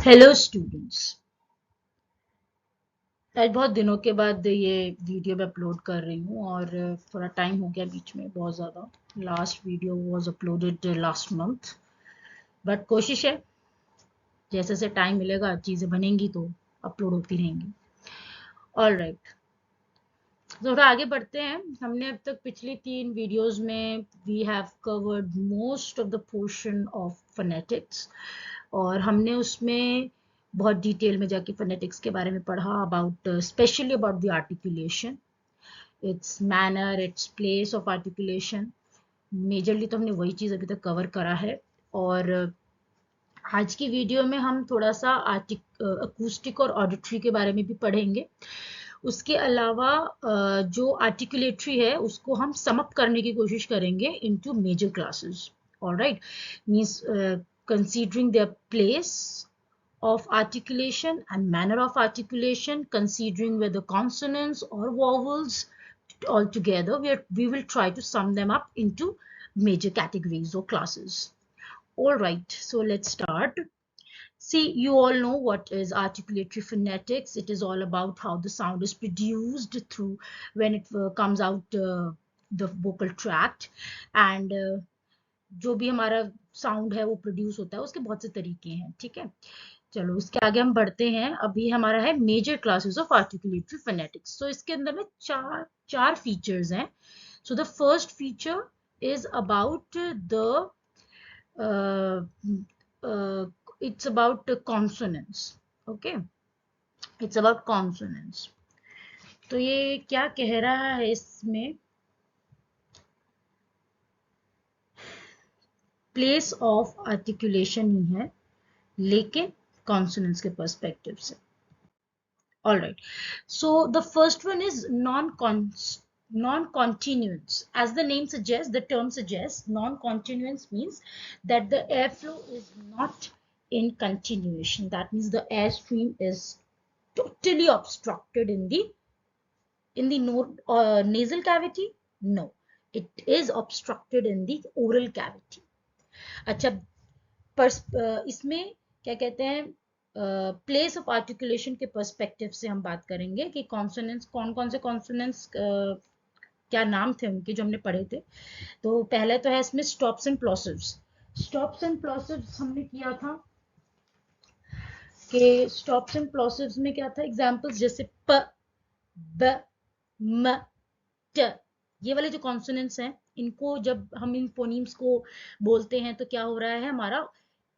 Hello students. आज बहुत दिनों के बाद ये वीडियो मैं अपलोड कर रही हूँ और थोड़ा टाइम हो गया बीच में बहुत ज़्यादा। Last video was uploaded last month, but कोशिश है जैसे जैसे टाइम मिलेगा चीज़ें बनेंगी तो अपलोड होती रहेंगी। ऑल राइट, थोड़ा आगे बढ़ते हैं। हमने अब तक पिछली 3 वीडियोस में we have covered most of the portion of phonetics और हमने उसमें बहुत डिटेल में जाके फोनेटिक्स के बारे में पढ़ा, about specially about the articulation, it's manner, its place of articulation. Majorly तो हमने वही चीज़ अभी तक कवर करा है। और आज की वीडियो में हम थोड़ा सा अकूस्टिक और ऑडिटरी के बारे में भी पढ़ेंगे। उसके अलावा जो आर्टिकुलेटरी है उसको हम समअप करने की कोशिश करेंगे into major classes. Alright, means considering their place of articulation and manner of articulation, considering whether consonants or vowels altogether, we will try to sum them up into major categories or classes. All right, so let's start. See, you all know what is articulatory phonetics. It is all about how the sound is produced through when it comes out the vocal tract, and जो भी हमारा sound है वो produce होता है उसके बहुत से तरीके हैं। ठीक है, चलो उसके आगे हम बढ़ते हैं। अभी हमारा है major classes of articulatory phonetics. तो इसके अंदर में चार फीचर्स हैं। So the first feature is about the it's about consonants. Okay, it's about consonants. तो ये क्या कह रहा है इसमें, प्लेस ऑफ आर्टिकुलेशन ही है लेकिन कॉन्सोनेंट्स के पर्सपेक्टिव से। All right, so the first one is non-continuance. As the name suggests, the term suggests, non-continuance means that the airflow is not in continuation. That means the airstream is totally obstructed in the nasal cavity. No, it is obstructed in the oral cavity. अच्छा, इसमें क्या कहते हैं, place of articulation के perspective से हम बात करेंगे कि कॉन्सोनेंट्स, कौन कौन से कॉन्सोनेंट्स क्या नाम थे उनके जो हमने पढ़े थे। तो पहले तो है इसमें स्टॉप्स एंड प्लॉसिव्स। स्टॉप्स एंड प्लॉसिव्स हमने किया था कि स्टॉप्स एंड प्लॉसिव्स में क्या था, एग्जांपल्स जैसे प, ब, म, ट। ये वाले जो कॉन्सोनेंट्स हैं इनको जब हम इन फोनीम्स को बोलते हैं तो क्या हो रहा है, हमारा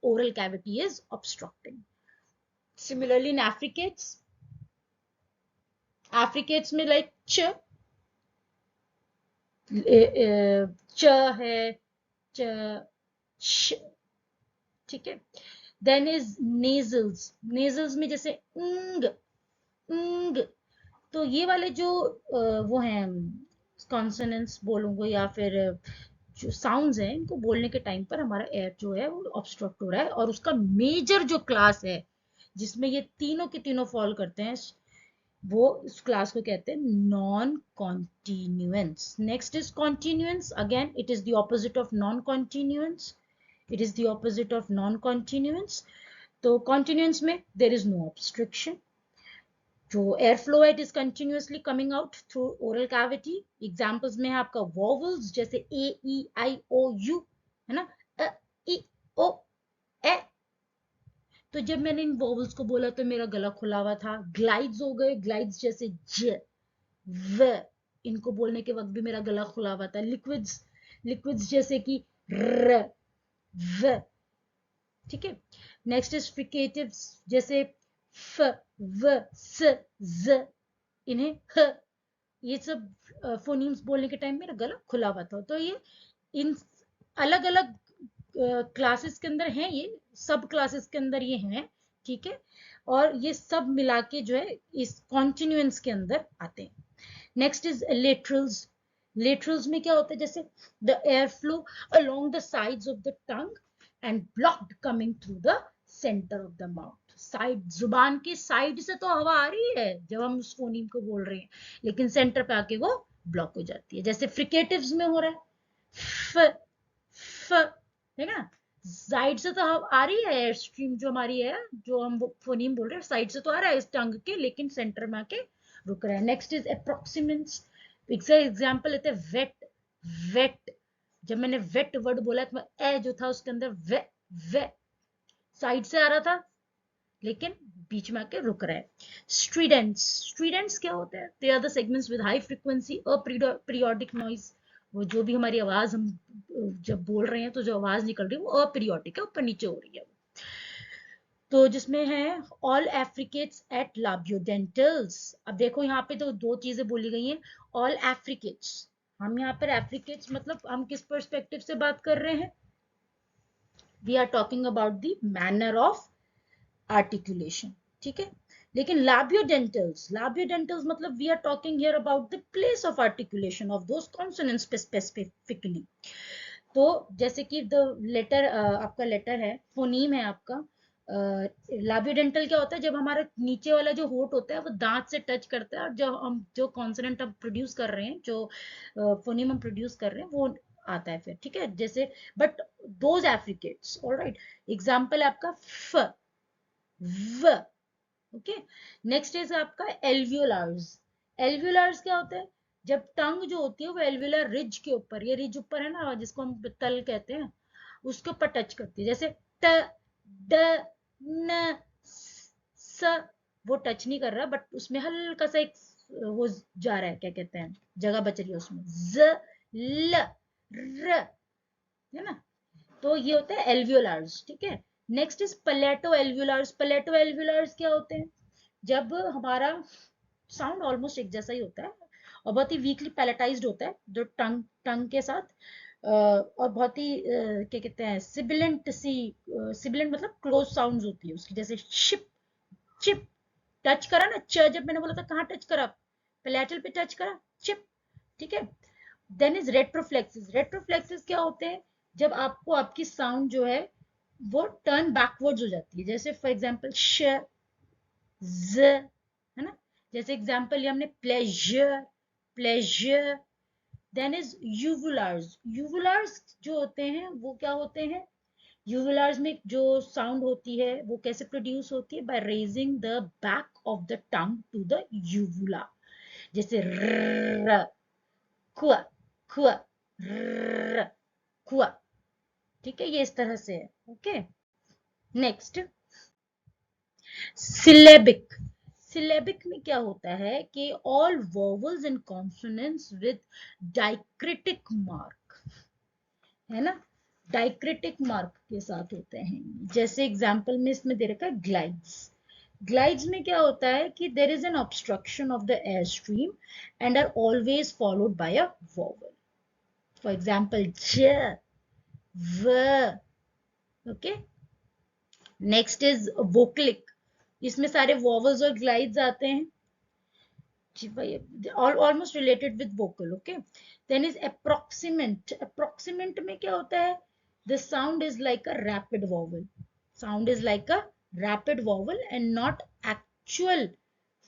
oral cavity is obstructing. Similarly in affricates में लाइक च, च है, च, श। ठीक है, देन इज नेजल्स। नेजल्स में जैसे ंग, ंग। तो ये वाले जो वो हैं कॉन्सोनेंट्स बोलूंगा या फिर जो साउंड्स हैं, इनको बोलने के टाइम पर हमारा एयर जो है वो ऑब्स्ट्रक्ट हो रहा है। और उसका मेजर जो क्लास है जिसमें ये तीनों के तीनों फॉल करते हैं, वो इस क्लास को कहते हैं non continuance. Next is continuance. Again it is the opposite of non continuance. It is the opposite of non continuance. तो कॉन्टिन्यूएंस में देयर इज नो ऑब्स्ट्रक्शन, जो एयर फ्लो है it is continuously coming out through oral cavity. Examples में है आपका vowels जैसे ए ई आई ओ you, है ना, अ ई ओ ए। तो जब मैंने इन वॉवल्स को बोला तो मेरा गला खुला हुआ था। ग्लाइड्स हो गए, ग्लाइड्स जैसे ज, व, इनको बोलने के वक्त भी मेरा गला खुला हुआ था। लिक्विड्स, लिक्विड्स जैसे कि र, व। ठीक है, नेक्स्ट इज फ्रिकेटिव्स जैसे फ, व, स, ज, इन्हें ह। ये सब फोनीम्स बोलने के टाइम मेरा गला खुला हुआ था। तो ये इन अलग अलग क्लासेस के अंदर हैं, ये सब क्लासेस के अंदर ये हैं। ठीक है, और ये सब मिला के जो है इस कॉन्टिन्यूएंस के अंदर आते हैं। Next is laterals. लेटरल्स में क्या होता है, जैसे the air flow along the sides of the tongue and blocked coming through the centre of the mouth. Side, जुबान की साइड से तो हवा आ रही है जब हम उस फोनीम को बोल रहे हैं, लेकिन सेंटर पे आके वो ब्लॉक हो जाती है। जैसे फ्रिकेटिव्स में हो रहा है फ, फ, है ना, साइड से तो आ रही है एयर स्ट्रीम जो हमारी है, जो हम फोनीम बोल रहे हैं, साइड से तो आ रहा है इस टंग के, लेकिन सेंटर में आके रुक रहा है। Next is अप्रोक्सीमेंस। एग्जाम्पल लेते हैं वेट। वेट, जब मैंने वेट वर्ड बोला तो ए जो था उसके अंदर वे, वे साइड से आ रहा था, लेकिन बीच में आके रुक रहा है। स्ट्रीडेंट्स, स्ट्रीडेंट्स क्या होते हैं? They are the segments with high frequency और पीरियोडिक नॉइज। वो जो भी हमारी आवाज हम जब बोल रहे हैं तो जो आवाज निकल रही है वो अपीरियोडिक है, ऊपर नीचे हो रही है। तो जिसमें है ऑल एफ्रिकेट्स एट लाबियोडेंटल्स। अब देखो यहाँ पे तो दो चीजें बोली गई हैं। ऑल एफ्रिकेट्स, हम यहाँ पर एफ्रिकेट्स मतलब हम किस पर्सपेक्टिव से बात कर रहे हैं? We are talking about the manner of articulation, ठीक है। लेकिन लाबियोडेंटल्स, लाबियोडेंटल्स मतलब we are talking here about the place of articulation of those consonants specifically. तो जैसे कि द लेटर, आपका लेटर है, फोनीम है आपका। लाबियोडेंटल क्या होता है? जब हमारा नीचे वाला जो होठ होता है वो दांत से टच करता है, और जो हम जो कॉन्सोनेंट हम प्रोड्यूस कर रहे हैं, जो फोनीम हम प्रोड्यूस कर रहे हैं, वो आता है फिर, ठीक है। जैसे but those affricates, alright. Example है आपका फ, व, ओके। नेक्स्ट इज आपका एल्वियोलार्स। एल्वियोलार्स क्या होता है? जब टंग जो होती है वो एल्वियोलर रिज के ऊपर, ये रिज ऊपर है ना जिसको हम तल कहते हैं, उसके ऊपर टच करती है। जैसे ट, ड, न, स, वो टच नहीं कर रहा, बट उसमें हल्का सा एक वो जा रहा है, क्या कहते हैं, जगह बच रही है उसमें। ज, ल, र, है ना। तो ये होता है एल्वियोलार्स, ठीक है। Next is पलेटो एल्वियोलार्स। पलेटो एल्वियोलार्स क्या होते हैं? जब हमारा साउंड ऑलमोस्ट एक जैसा ही होता है और बहुत ही वीकली पैलेटाइज्ड होता है, जो टंग टंग के साथ और बहुत ही क्या कहते हैं, सिबिलेंट सी, सिबिलेंट मतलब क्लोज साउंड्स होती है उसकी, जैसे शिप, चिप। टच करा ना, च जब मैंने बोला था कहाँ टच करा, पैलेटल पे टच करा, चिप, ठीक है। Then is रेट्रोफ्लेक्सिस। रेट्रोफ्लेक्सिस क्या होते हैं? जब आपको आपकी साउंड जो है वो टर्न बैकवर्ड्स हो जाती है, जैसे फॉर एग्जांपल श, ज, है ना। जैसे एग्जांपल लिया हमने pleasure, pleasure. Then is uvulars. Uvulars जो होते हैं वो क्या होते हैं? यूवुलर्स में जो साउंड होती है वो कैसे प्रोड्यूस होती है? By raising the back of the tongue to the uvula, जैसे र, खुआ, खुआ, र, खुआ, ठीक है। ये इस तरह से है, ओके। Next syllabic. सिलेबिक में क्या होता है कि all vowels and consonants with diacritic mark, है ना, डाइक्रिटिक मार्क के साथ होते हैं। जैसे एग्जांपल में इसमें दे रखा है ग्लाइड्स। ग्लाइड्स में क्या होता है कि there is an obstruction of the air stream and are always followed by a vowel. For example ज, व, ओके। Next is वोकलिक। इसमें सारे वोवल्स और ग्लाइड्स आते हैं जी भाई, almost related with vocal, okay. Then is approximant. Approximant में क्या होता है? The sound is like a rapid vowel, sound is like a rapid vowel and not actual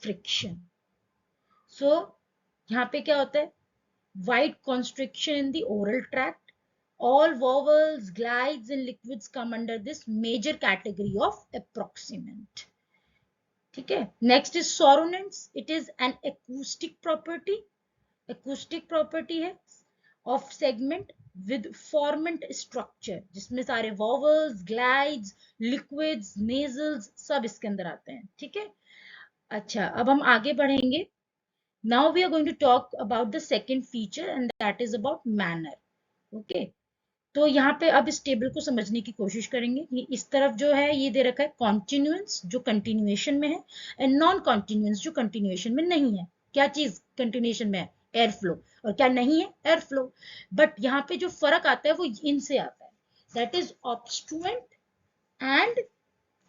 friction. So यहाँ पे क्या होता है? Wide constriction in the oral tract. All vowels, glides and liquids come under this major category of approximant. ठीक है। Next is sonorants. It is an acoustic property, acoustic property है of segment with formant structure, जिसमें सारे vowels, glides, liquids, nasals सब इसके अंदर आते हैं, ठीक है। अच्छा, अब हम आगे बढ़ेंगे। Now we are going to talk about the second feature and that is about manner. Okay. तो यहाँ पे अब इस टेबल को समझने की कोशिश करेंगे। ये इस तरफ जो है ये दे रखा है कॉन्टिन्यूएंस जो कंटिन्यूएशन में है, एंड नॉन कॉन्टिन्यूएंस जो कंटिन्यूएशन में नहीं है। क्या चीज कंटिन्यूएशन में है? Air flow. और क्या नहीं है? Air flow. बट यहाँ पे जो फर्क आता है वो इनसे आता है, दैट इज ऑब्स्ट्रुएंट एंड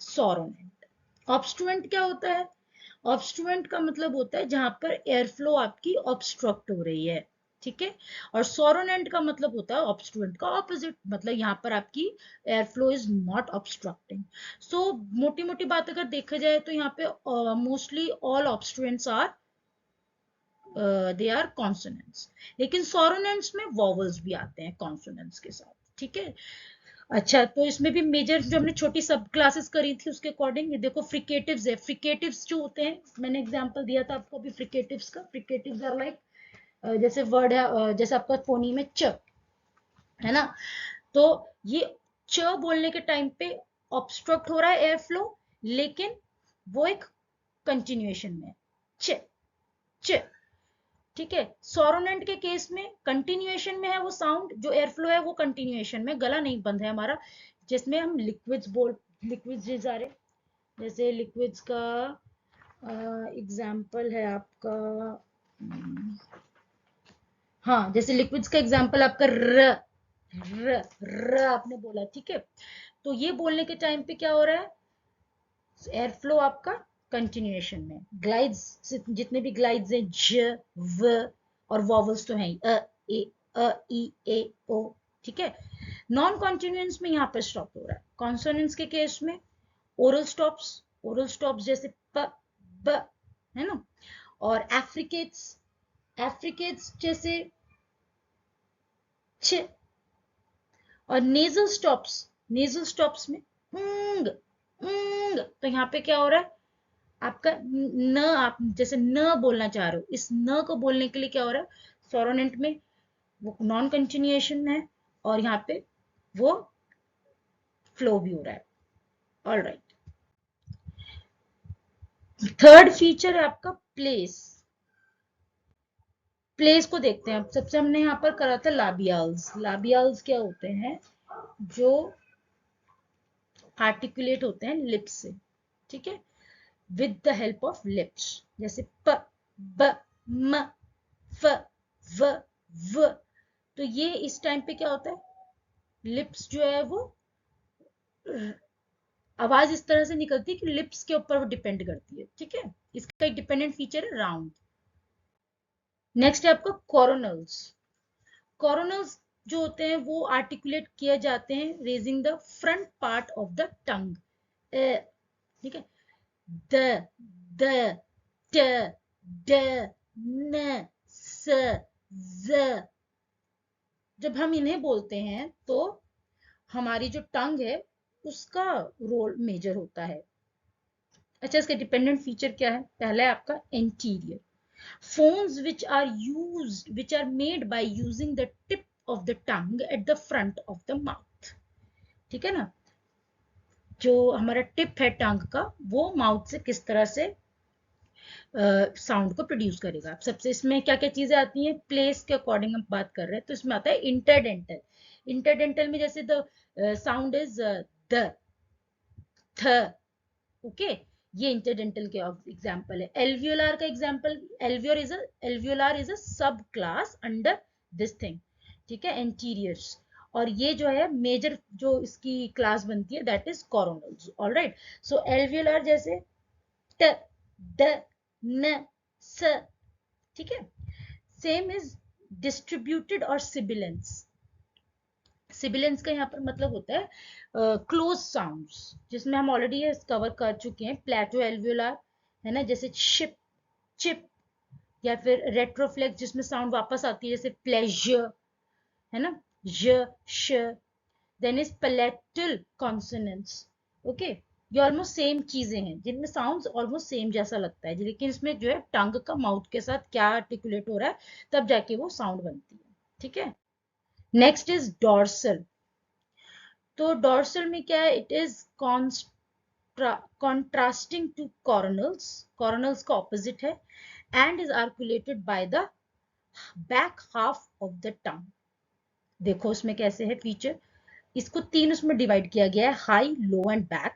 सोरोनेंट। ऑब्स्ट्रुएंट क्या होता है? ऑब्स्ट्रुएंट का मतलब होता है जहां पर एयर फ्लो आपकी ऑब्स्ट्रक्ट हो रही है, ठीक है। और सोरोनेंट का मतलब होता है ऑब्स्ट्रुएंट का ऑपोजिट, मतलब यहाँ पर आपकी air flow is not obstructing. So मोटी मोटी बात अगर देखा जाए तो यहाँ पे mostly all obstruents are they are consonants, लेकिन सोरोनेंट्स में वॉवल्स भी आते हैं कॉन्सोनेंट्स के साथ, ठीक है। अच्छा, तो इसमें भी मेजर जो हमने छोटी सब क्लासेस करी थी उसके अकॉर्डिंग ये देखो फ्रिकेटिव्स है। फ्रिकेटिव्स जो होते हैं, मैंने एग्जांपल दिया था आपको अभी फ्रिकेटिव्स का। फ्रिकेटिव्स आर लाइक जैसे वर्ड है जैसे आपका फोनीम है च, है ना, तो ये च बोलने के टाइम पे ऑब्स्ट्रक्ट हो रहा है एयर फ्लो, लेकिन वो एक कंटिन्यूएशन में है, च च। ठीक है, सोरोनेंट के केस में कंटिन्यूएशन में है वो साउंड, जो एयर फ्लो है वो कंटिन्यूएशन में, गला नहीं बंद है हमारा। जिसमें हम लिक्विड्स बोल, लिक्विड्स जा रहे, जैसे लिक्विड्स का एग्जाम्पल है आपका, हाँ जैसे लिक्विड्स का एग्जाम्पल आपका र, र र आपने बोला, ठीक है। तो ये बोलने के टाइम पे क्या हो रहा है, एयर फ्लो आपका कंटिन्यूएशन में। ग्लाइड्स जितने भी ग्लाइड्स हैं ज व और वॉवल्स तो हैं ई ए ओ, ठीक है। नॉन कॉन्टिन्यूएंस में यहाँ पर स्टॉप हो रहा है। कॉन्सोनेंट्स के केस में ओरल स्टॉप्स, ओरल स्टॉप्स जैसे प ब, है ना। और एफ्रिकेट्स, एफ्रिकेट्स जैसे छ। और नेजल स्टॉप्स, नेजल स्टॉप्स में ऊंग ऊंग, तो यहाँ पे क्या हो रहा है आपका न, आप जैसे न बोलना चाह रहे हो, इस न को बोलने के लिए क्या हो रहा है, सोरोनेंट में वो नॉन कंटिन्यूएशन में है और यहाँ पे वो फ्लो भी हो रहा है। ऑल राइट, थर्ड फीचर है आपका प्लेस। प्लेस को देखते हैं सबसे, हमने यहाँ पर करा था लाबियल्स। लाबियल्स क्या होते हैं, जो आर्टिकुलेट होते हैं लिप्स से, ठीक है, with the help of lips, जैसे प ब म फ व व। तो ये इस टाइम पे क्या होता है, लिप्स जो है वो आवाज इस तरह से निकलती है कि लिप्स के ऊपर वो डिपेंड करती है, ठीक है। इसका एक डिपेंडेंट फीचर है राउंड। नेक्स्ट है आपका कोरोनल्स। कोरोनल्स जो होते हैं वो आर्टिकुलेट किए जाते हैं raising the front part of the टंग, ठीक है, द द ट ड न स ज। जब हम इन्हें बोलते हैं तो हमारी जो टंग है उसका रोल मेजर होता है। अच्छा, इसका डिपेंडेंट फीचर क्या है, पहला है आपका anterior. Phones which are made by using the tip of the tongue at the front of the mouth, ठीक है ना। जो हमारा टिप है टंग का, वो माउथ से किस तरह से साउंड को प्रोड्यूस करेगा। अब सबसे इसमें क्या क्या चीजें आती हैं, प्लेस के अकॉर्डिंग हम बात कर रहे हैं, तो इसमें आता है इंटरडेंटल। इंटरडेंटल में जैसे द साउंड इज द, थ, ओके, ये इंटरडेंटल के एग्जांपल है। एल्वियोलार का एग्जांपल, एल्वियोलार इज अ सब क्लास अंडर दिस थिंग, ठीक है, एंटीरियर्स। और ये जो है मेजर जो इसकी क्लास बनती है दैट इज कोरोनल्स। ऑलराइट, सो एल्वियोलार जैसे ट ड न स, ठीक है। सेम इज डिस्ट्रीब्यूटेड और सिबिलेंस। सिबिलेंस का यहाँ पर मतलब होता है क्लोज साउंड्स, जिसमें हम ऑलरेडी ये कवर कर चुके हैं। प्लेटो एल्वियोलार है ना, जैसे शिप चिप, या फिर रेट्रोफ्लेक्स जिसमें साउंड वापस आती है जैसे प्लेजर, है ना, ज श। देन इज पलेटल कॉन्सोनेंट्स, ओके, ये ऑलमोस्ट सेम चीजें हैं जिनमें साउंड्स ऑलमोस्ट सेम जैसा लगता है, लेकिन इसमें जो है टंग का माउथ के साथ क्या आर्टिकुलेट हो रहा है तब जाके वो साउंड बनती है, ठीक है। Next is dorsal. तो डॉर्सल में क्या है, it is contrasting to coronals, coronals का ऑपोजिट है, and is articulated by the back half of the tongue. देखो उसमें कैसे है फीचर, इसको तीन उसमें डिवाइड किया गया है, high low and back.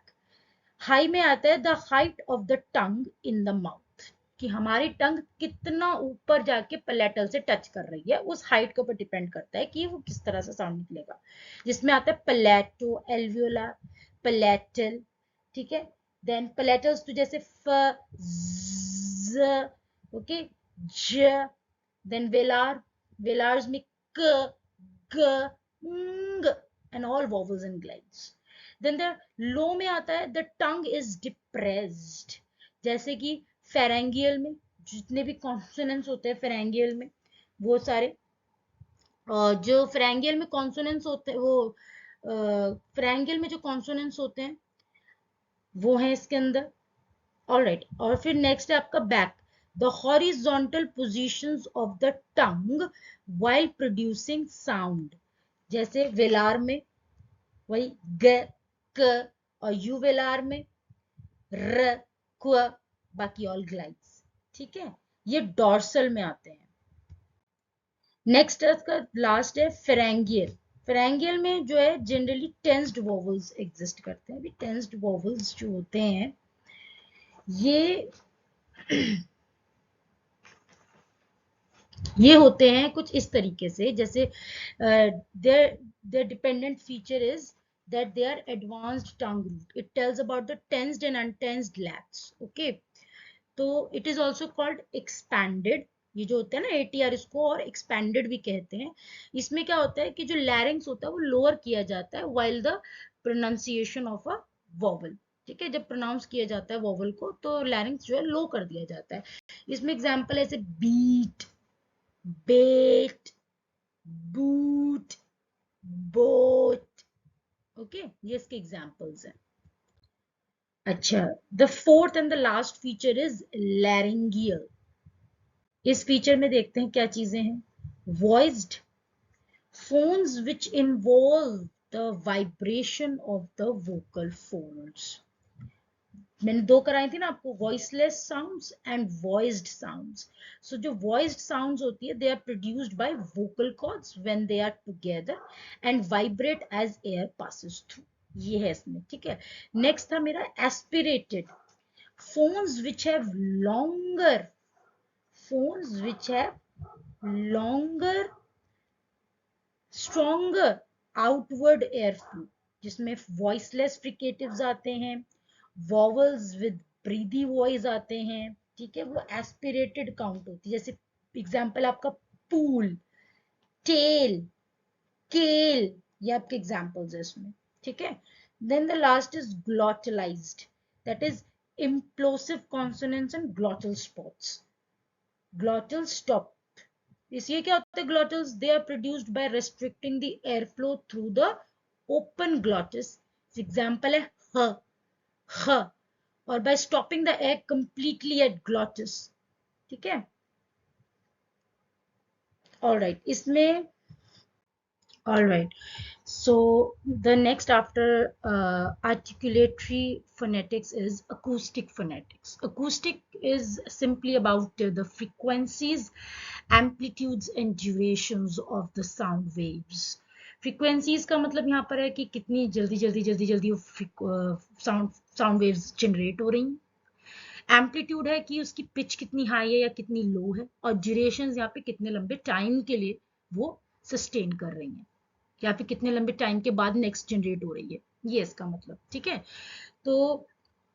High में आता है the height of the tongue in the mouth, कि हमारी टंग कितना ऊपर जाके पलेटल से टच कर रही है, उस हाइट के ऊपर डिपेंड करता है कि वो किस तरह से साउंड निकलेगा। जिसमें आता है पलेटो एल्वियोला, पलेटल, ठीक है। देन पलेटल्स तो जैसे फ ज, ओके, ज। देन वेलार, वेलार्स में क ग ng and all vowels and glides. Then the low में आता है the tongue is depressed, जैसे कि pharyngeal में जितने भी कॉन्सोनेंट्स होते हैं pharyngeal में वो सारे, जो pharyngeal में कॉन्सोनेंट्स होते हैं वो फ्रैंगल में जो कॉन्सोनेंट्स होते हैं वो है इसके अंदर। ऑलराइट, और फिर नेक्स्ट है आपका back, the horizontal positions of the tongue while producing sound, जैसे वेलार में वही ग क, और यू वेलार में र क्व, बाकी ऑल ग्लाइड्स। ठीक है, ये डॉर्सल में आते हैं। नेक्स्ट इसका लास्ट है फेरेंगियल। फेरेंगियल में जो है जनरली टेंस्ड वोवल्स एग्जिस्ट करते हैं। अभी टेंस्ड वोवल्स जो होते हैं ये ये होते हैं कुछ इस तरीके से, जैसे their dependent feature is that they are advanced tongue root. It tells about the tensed and untensed laps. Okay, तो it is also called expanded. ये जो होता है ना ATR, इसको और expanded भी कहते हैं। इसमें क्या होता है कि जो larynx होता है वो लोअर किया जाता है while the pronunciation of a vowel। ठीक है, जब प्रोनाउंस किया जाता है वॉवल को तो larynx जो है लो कर दिया जाता है। इसमें एग्जांपल है जैसे beat, bet, boot, boat. Okay, ये इसके एग्जांपल्स हैं। अच्छा, the fourth and the last feature is laryngeal. इस फीचर में देखते हैं क्या चीजें हैं। Voiced phones which involve the vibration of the vocal folds. मैंने दो कराई थी ना आपको, voiceless sounds and voiced sounds. So जो वॉइस्ड साउंड्स होती है they are produced by vocal cords when they are together and vibrate as air passes through. ये है इसमें। ठीक है, नेक्स्ट था मेरा aspirated phones which have longer, phones which have longer stronger outward air flow, जिसमें वॉइसलेस फ्रिकेटिव्स आते हैं, वॉवल्स विद ब्रीदी वॉइस आते हैं। ठीक है, वो एस्पिरेटेड काउंट होती है। जैसे एग्जांपल आपका पूल, टेल, केल, ये आपके एग्जांपल्स है इसमें। ठीक है, then the last is glottalized, that is implosive consonants and glottal spots, glottal stop। इसलिए क्या होता है glottals, they are produced by restricting the air flow through the open glottis. Example है ह, ख, और by stopping the air completely at glottis. ठीक है, ऑलराइट, इसमें alright. So the next after articulatory phonetics is acoustic phonetics. Acoustic is simply about the frequencies, amplitudes and durations of the sound waves. Frequencies का मतलब यहाँ पर है कि कितनी जल्दी जल्दी जल्दी जल्दी साउंड वेव्स जनरेट हो रही हैं। एम्पलीट्यूड है कि उसकी पिच कितनी हाई है या कितनी लो है, और ड्यूरेशन यहाँ पे कितने लंबे टाइम के लिए वो सस्टेन कर रही हैं या फिर कितने लंबे टाइम के बाद नेक्स्ट जनरेट हो रही है, ये इसका मतलब। ठीक है, तो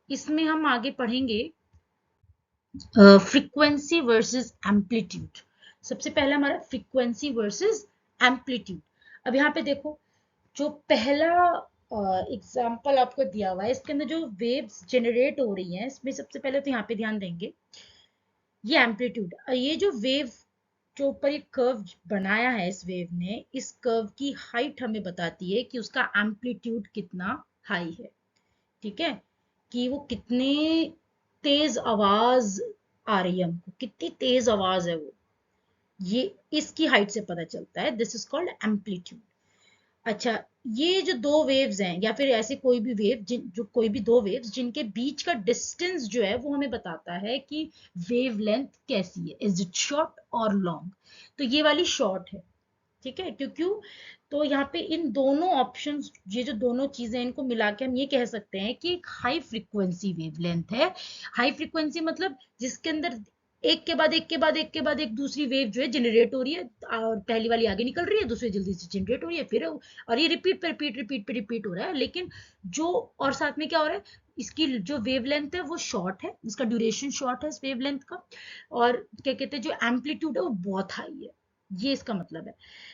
इसमें हम आगे पढ़ेंगे फ्रीक्वेंसी वर्सेस एम्पलीट्यूड। सबसे पहला हमारा फ्रीक्वेंसी वर्सेस एम्पलीट्यूड। अब यहाँ पे देखो, जो पहला एग्जाम्पल आपको दिया हुआ है इसके अंदर जो वेव्स जनरेट हो रही हैं, इसमें सबसे पहले तो यहाँ पे ध्यान देंगे ये एम्पलीट्यूड। ये जो वेव जो ऊपर एक कर्व बनाया है इस वेव ने, इस कर्व की हाइट हमें बताती है कि उसका एम्पलीट्यूड कितना हाई है। ठीक है, कि वो कितने तेज आवाज आ रही है, हमको कितनी तेज आवाज है वो, ये इसकी हाइट से पता चलता है। This is called amplitude. अच्छा, ये जो दो वेव्स हैं या फिर ऐसे कोई भी वेव जो कोई भी दो वेव्स जिनके बीच का डिस्टेंस जो है वो हमें बताता है कि वेव लेंथ कैसी है, इज इट शॉर्ट और लॉन्ग। तो ये वाली शॉर्ट है। ठीक है, क्यों? तो यहाँ पे इन दोनों ऑप्शंस, ये जो दोनों चीजें इनको मिला के हम ये कह सकते हैं कि एक हाई फ्रीक्वेंसी वेवलेंथ है। हाई फ्रीक्वेंसी मतलब जिसके अंदर एक के बाद एक के बाद एक के बाद एक दूसरी वेव जो है जनरेट हो रही है, और पहली वाली आगे निकल रही है, दूसरी जल्दी से जनरेट हो रही है, फिर और ये रिपीट पे रिपीट रिपीट पे रिपीट हो रहा है। लेकिन जो और साथ में क्या हो रहा है, इसकी जो वेवलेंथ है वो शॉर्ट है, इसका ड्यूरेशन शॉर्ट है इस वेवलेंथ का, और क्या कहते हैं जो एम्पलीट्यूड है वो बहुत हाई है, ये इसका मतलब है।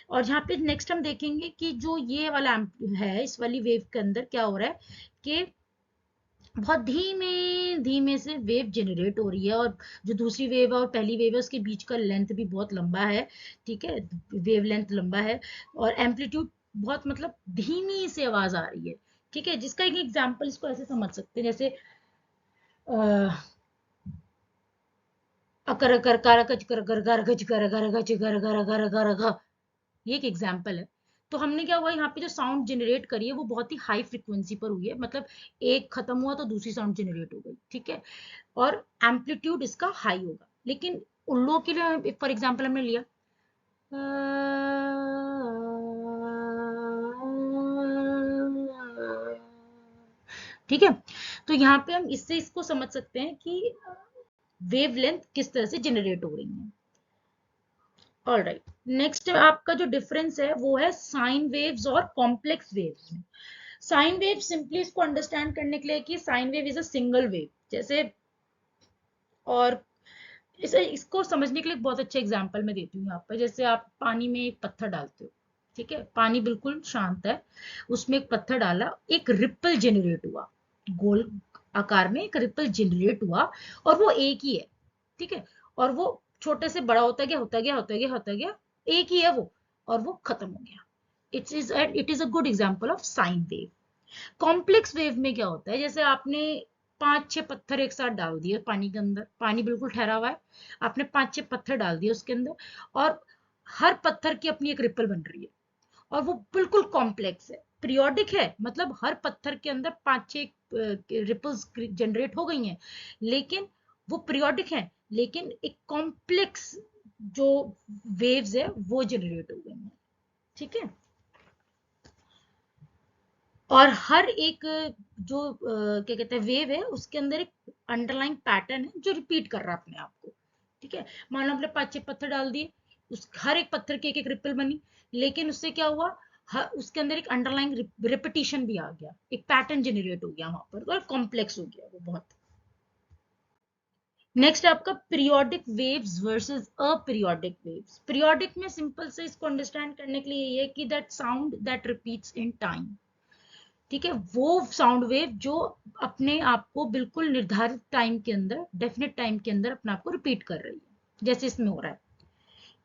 और यहाँ पे नेक्स्ट हम देखेंगे कि जो ये वाला है, इस वाली वेव के अंदर क्या हो रहा है कि बहुत धीमे धीमे से वेव जनरेट हो रही है, और जो दूसरी वेव है और पहली वेव है उसके बीच का लेंथ भी बहुत लंबा है। ठीक है, वेव लेंथ लंबा है, और एम्पलीट्यूड बहुत मतलब धीमी सी आवाज आ रही है, ठीक है। जिसका एक एग्जाम्पल इसको ऐसे समझ सकते हैं, जैसे अकर कर कर कच कर कर कर कच कर कर कच कर कर कर कर कर, ये एक एग्जाम्पल है। तो हमने क्या हुआ, यहाँ पे जो साउंड जनरेट करी है वो बहुत ही हाई फ्रिक्वेंसी पर हुई है, मतलब एक खत्म हुआ तो दूसरी साउंड जनरेट हो गई, ठीक है। और एम्पलीट्यूड इसका हाई होगा। लेकिन उल्लू के लिए फॉर एग्जाम्पल हमने लिया, ठीक है। तो यहाँ पे हम इससे इसको समझ सकते हैं कि वेवलेंथ किस तरह से जनरेट हो रही है। ऑल राइट, नेक्स्ट आपका जो डिफरेंस है वो है साइन वेव्स और कॉम्प्लेक्स वेव्स में। साइन वेव सिंपली इसको अंडरस्टैंड करने के लिए कि sine wave is a single wave, जैसे, और इसे इसको समझने के लिए बहुत अच्छा एग्जांपल मैं देती हूँ यहाँ पर। जैसे आप पानी में एक पत्थर डालते हो, ठीक है, पानी बिल्कुल शांत है, उसमें एक पत्थर डाला, एक रिपल जनरेट हुआ, गोल आकार में एक रिपल जनरेट हुआ, और वो एक ही है, ठीक है। और वो छोटे से बड़ा होता गया होता गया होता गया होता गया, एक ही है वो, और वो खत्म हो गया। It is a good example of sine wave. Complex wave में क्या होता है, जैसे आपने 5-6 पत्थर एक साथ डाल दिए पानी के अंदर, पानी बिल्कुल ठहरा हुआ है, आपने 5-6 पत्थर डाल दिए उसके अंदर, और हर पत्थर की अपनी एक रिपल बन रही है, और वो बिल्कुल कॉम्प्लेक्स है, पीरियोडिक है, मतलब हर पत्थर के अंदर 5-6 रिपल्स जनरेट हो गई हैं, लेकिन वो पीरियोडिक है, लेकिन एक कॉम्प्लेक्स जो वेव्स है वो जनरेट हो गई हैं, ठीक है। और हर एक जो क्या कहते हैं वेव है, उसके अंदर एक अंडरलाइन पैटर्न है जो रिपीट कर रहा है अपने आप को, ठीक है। मान लो हमने 5-6 पत्थर डाल दिए, उस हर एक पत्थर की एक एक रिपल बनी, लेकिन उससे क्या हुआ, उसके अंदर एक अंडरलाइन रिपीटिशन भी आ गया, एक पैटर्न जनरेट हो गया वहां पर, और कॉम्प्लेक्स हो गया वो बहुत। नेक्स्ट आपका periodic waves versus aperiodic waves. Periodic में सिंपल से इसको अंडरस्टैंड करने के लिए ये है कि that sound that repeats in time, ठीक है, वो साउंड वेव जो अपने आप को बिल्कुल निर्धारित टाइम के अंदर, डेफिनेट टाइम के अंदर अपने आप को रिपीट कर रही है, जैसे इसमें हो रहा है।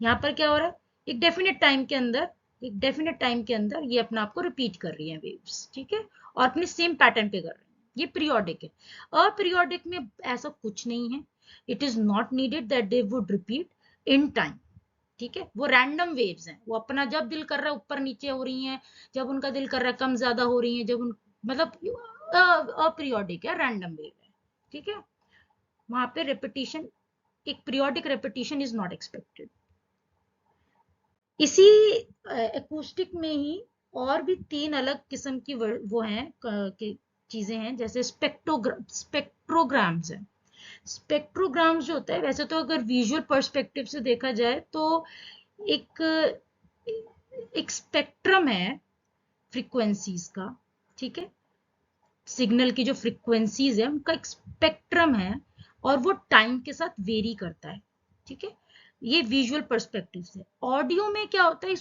यहाँ पर क्या हो रहा है, एक डेफिनेट टाइम के अंदर, एक डेफिनेट टाइम के अंदर ये अपने आप को रिपीट कर रही है वेव्स, ठीक है, और अपने सेम पैटर्न पे कर रही है, ये पीरियोडिक है। अपीरियोडिक में ऐसा कुछ नहीं है, it is not needed that they would repeat in time, ठीक है। वो रैंडम वेव्स हैं, वो अपना जब दिल कर रहा है ऊपर नीचे हो रही हैं, जब उनका दिल कर रहा है कम ज्यादा हो रही हैं, जब उन मतलब अपीरियोडिक है, रैंडम वेव है, ठीक है। वहां पे रेपिटेशन, एक periodic repetition is not expected. इसी एकूस्टिक में ही और भी 3 अलग किस्म की वो हैं चीजें हैं, जैसे स्पेक्ट्रोग्राम्स हैं। स्पेक्ट्रोग्राम्स जो होता है, वैसे तो अगर विजुअल पर्सपेक्टिव से देखा जाए तो एक एक स्पेक्ट्रम है फ्रीक्वेंसीज का, ठीक है, सिग्नल की जो फ्रीक्वेंसीज है उनका एक स्पेक्ट्रम है, और वो टाइम के साथ वेरी करता है, ठीक है। ये विजुअल पर्सपेक्टिव से। ऑडियो में क्या होता है,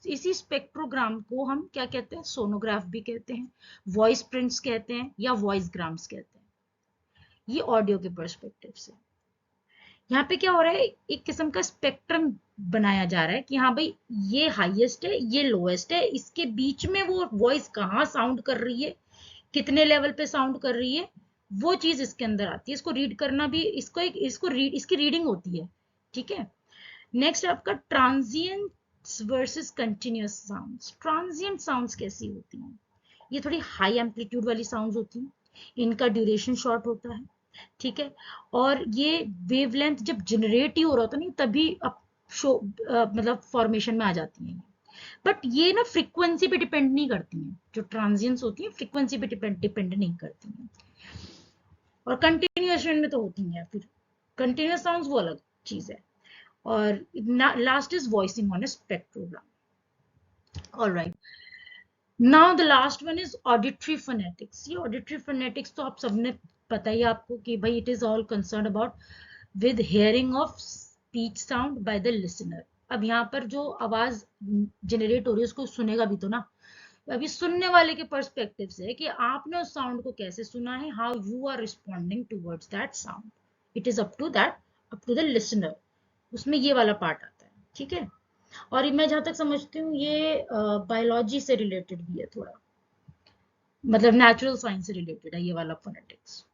इसी स्पेक्ट्रोग्राम को हम क्या कहते हैं, सोनोग्राफ भी कहते हैं, वॉइस प्रिंट्स कहते हैं, या वॉइस ग्राम्स कहते हैं, ये ऑडियो के पर्सपेक्टिव से। यहाँ पे क्या हो रहा है, एक किस्म का स्पेक्ट्रम बनाया जा रहा है कि हाँ भाई, ये हाईएस्ट है, ये लोएस्ट है, इसके बीच में वो वॉइस कहाँ साउंड कर रही है, कितने लेवल पे साउंड कर रही है, वो चीज इसके अंदर आती है। इसको रीड करना भी, इसकी रीडिंग होती है, ठीक है। नेक्स्ट आपका transient versus continuous sounds. Transient sounds कैसी होती हैं, ये थोड़ी हाई एम्पलीट्यूड वाली साउंड्स होती हैं, इनका ड्यूरेशन शॉर्ट होता है, ठीक है। और ये वेवलेंथ जब जनरेट ही हो रहा होता है, नहीं तभी अब शो मतलब फॉर्मेशन में आ जाती हैं। बट ये ना फ्रीक्वेंसी पे डिपेंड नहीं करती हैं, जो ट्रांजिएंट्स होती हैं फ्रीक्वेंसी पे डिपेंड नहीं करती हैं, और कंटिन्यूएशन में तो होती हैं। फिर कंटिन्यूअस साउंड्स वो अलग चीज है। और last is voicing on A spectrogram. Alright, now the last one is auditory phonetics. ये ऑडिटरी फोनेटिक्स तो आप सबने पता ही आपको कि भाई it is all concern about with hearing of speech sound by the listener. अब यहाँ पर जो आवाज जनरेट हो रही है उसको सुनेगा भी तो ना, अभी सुनने वाले के पर्सपेक्टिव से कि आपने उस साउंड को कैसे सुना है, how you are responding towards that sound, it is up to the listener, उसमें ये वाला पार्ट आता है, ठीक है। और मैं जहाँ तक समझती हूँ ये बायोलॉजी से रिलेटेड भी है थोड़ा, मतलब नेचुरल साइंस से रिलेटेड है ये वाला phonetics.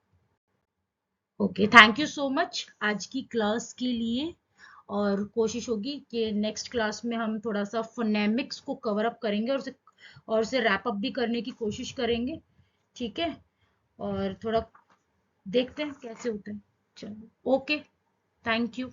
Okay, thank you so much आज की क्लास के लिए। और कोशिश होगी कि नेक्स्ट क्लास में हम थोड़ा सा फोनेमिक्स को कवर अप करेंगे और उसे रैप अप भी करने की कोशिश करेंगे। ठीक है, और थोड़ा देखते हैं कैसे होता है। चलो, ओके, थैंक यू।